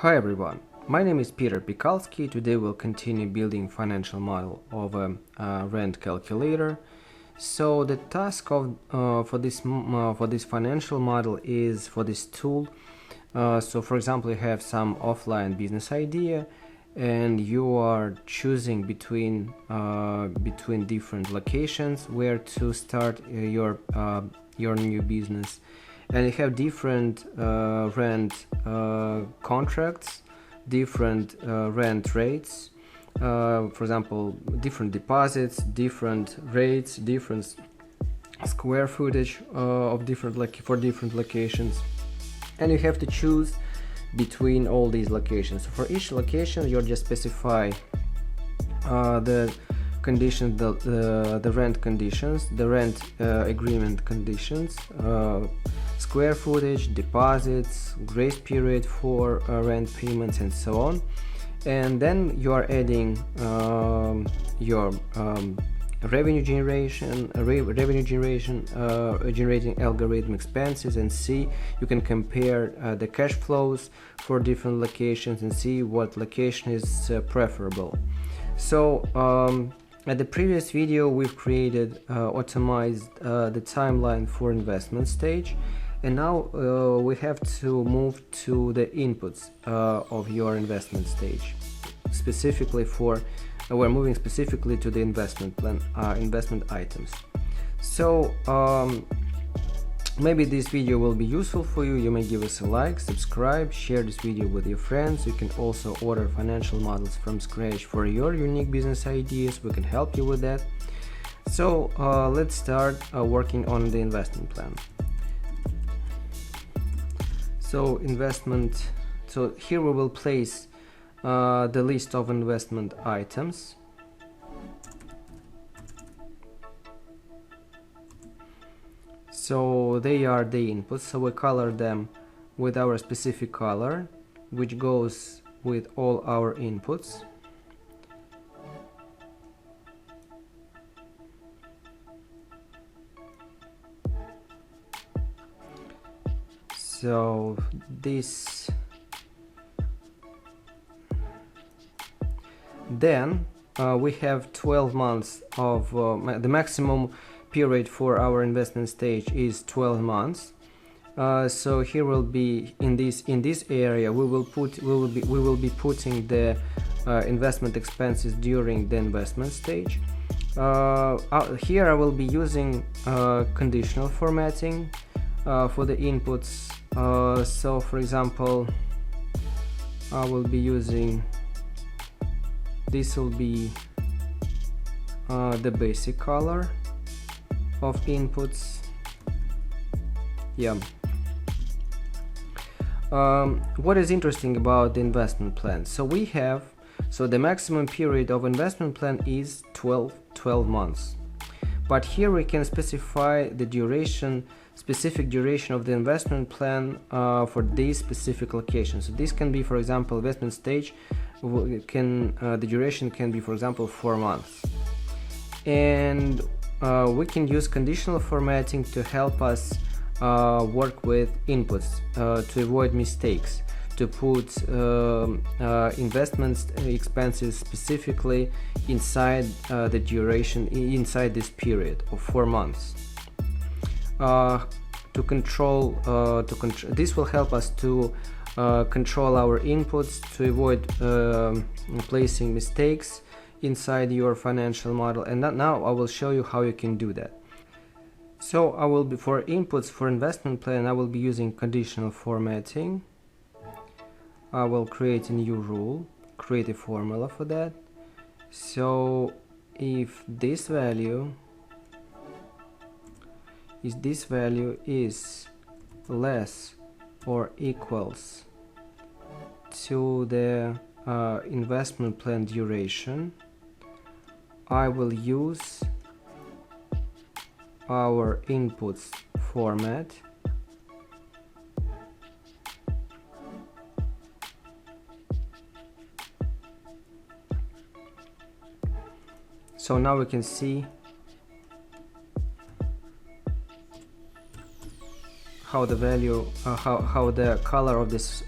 Hi everyone, my name is Piterpakulski. Today we'll continue building financial model of a rent calculator. So the task of for this financial model is for this tool. So for example, you have some offline business idea, and you are choosing between different locations where to start your new business. And you have different rent contracts, different rent rates, for example, different deposits, different rates, different square footage of different for different locations, and you have to choose between all these locations. So for each location, you just specify the conditions, the rent conditions, the rent agreement conditions, square footage, deposits, grace period for rent payments, and so on. And then you are adding your revenue generation, generating algorithm expenses, and see you can compare the cash flows for different locations and see what location is preferable. So at the previous video, we've created optimized the timeline for investment stage, and now we have to move to the inputs of your investment stage. Specifically we're moving specifically to the investment plan, investment items. So maybe this video will be useful for you. You may give us a like, subscribe, share this video with your friends. You can also order financial models from scratch for your unique business ideas. We can help you with that. So let's start working on the investment plan. So so here we will place the list of investment items. So they are the inputs, so we color them with our specific color, which goes with all our inputs. So this, then we have 12 months of the maximum period for our investment stage is 12 months. So here will be in this area we will be putting the investment expenses during the investment stage. Here I will be using conditional formatting for the inputs. So for example, I will be using, this will be the basic color of inputs. Yeah. What is interesting about the investment plan? So the maximum period of investment plan is 12 months. But here we can specify the specific duration of the investment plan for this specific location. So this can be, for example, investment stage the duration can be, for example, 4 months. And we can use conditional formatting to help us work with inputs to avoid mistakes, to put investment expenses specifically inside the duration, inside this period of 4 months. This will help us to control our inputs, to avoid placing mistakes inside your financial model. And now I will show you how you can do that. So I will be, for inputs for investment plan, I will be using conditional formatting. I will create a new rule, create a formula for that. So if this value is less or equals to the investment plan duration, I will use our inputs format. So now we can see how the value, how the color of this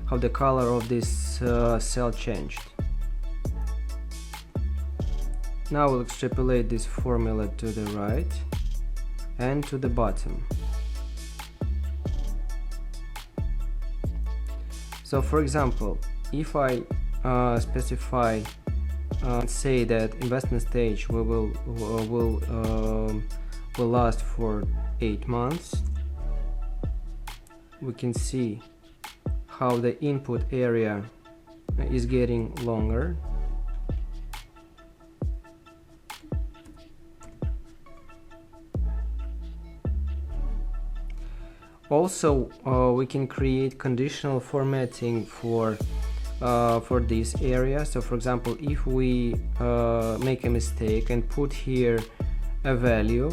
how the color of this cell changed. Now we'll extrapolate this formula to the right and to the bottom. So for example, if I specify say that investment stage will last for 8 months, we can see how the input area is getting longer. Also, we can create conditional formatting for this area. So for example, if we make a mistake and put here a value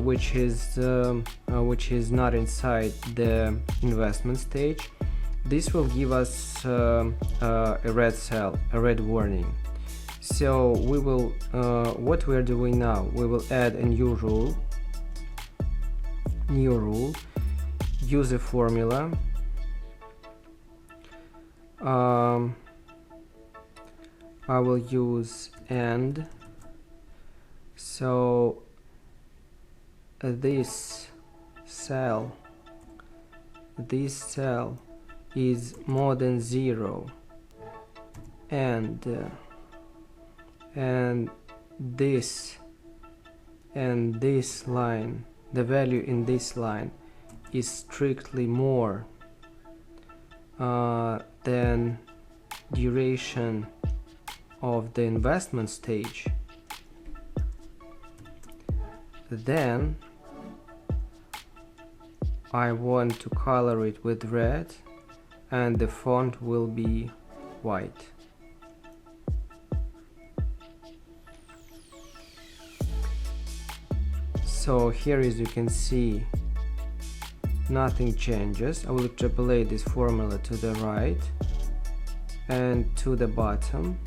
which is not inside the investment stage, this will give us a red cell, a red warning. So we will what we're doing now, we will add a new rule, use a formula. I will use AND. So this cell is more than 0, and this line, the value in this line is strictly more than duration of the investment stage, then I want to color it with red and the font will be white. So here, as you can see, nothing changes. I will extrapolate this formula to the right and to the bottom.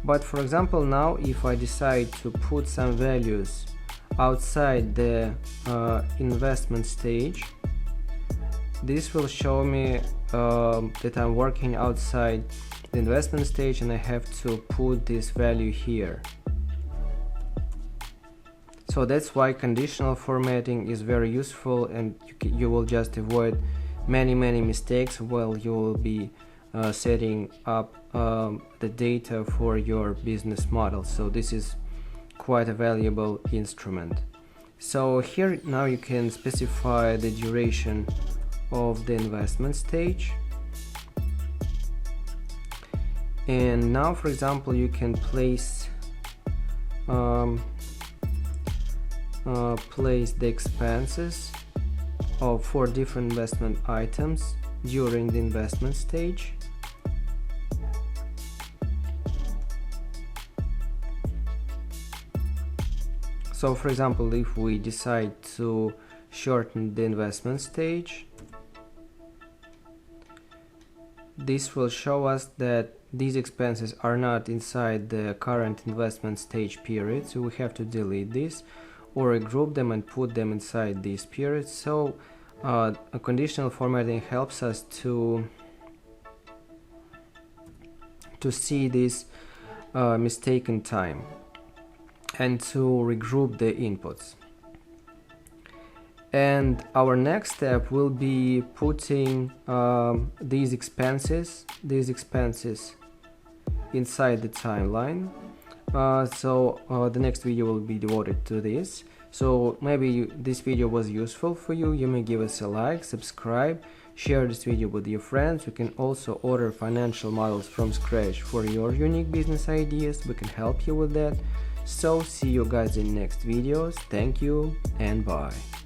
But for example, now if I decide to put some values outside the investment stage, this will show me that I'm working outside the investment stage and I have to put this value here. So that's why conditional formatting is very useful, and you will just avoid many mistakes while you will be setting up the data for your business model. So this is quite a valuable instrument. So here now you can specify the duration of the investment stage, and now for example you can place the expenses of 4 different investment items during the investment stage. So for example, if we decide to shorten the investment stage, this will show us that these expenses are not inside the current investment stage period, so we have to delete this or regroup them and put them inside this period. So a conditional formatting helps us to see this mistaken time and to regroup the inputs. And our next step will be putting these expenses inside the timeline. So the next video will be devoted to this. So maybe this video was useful for you. You may give us a like, subscribe, share this video with your friends. You can also order financial models from scratch for your unique business ideas. We can help you with that. So see you guys in next videos. Thank you and bye.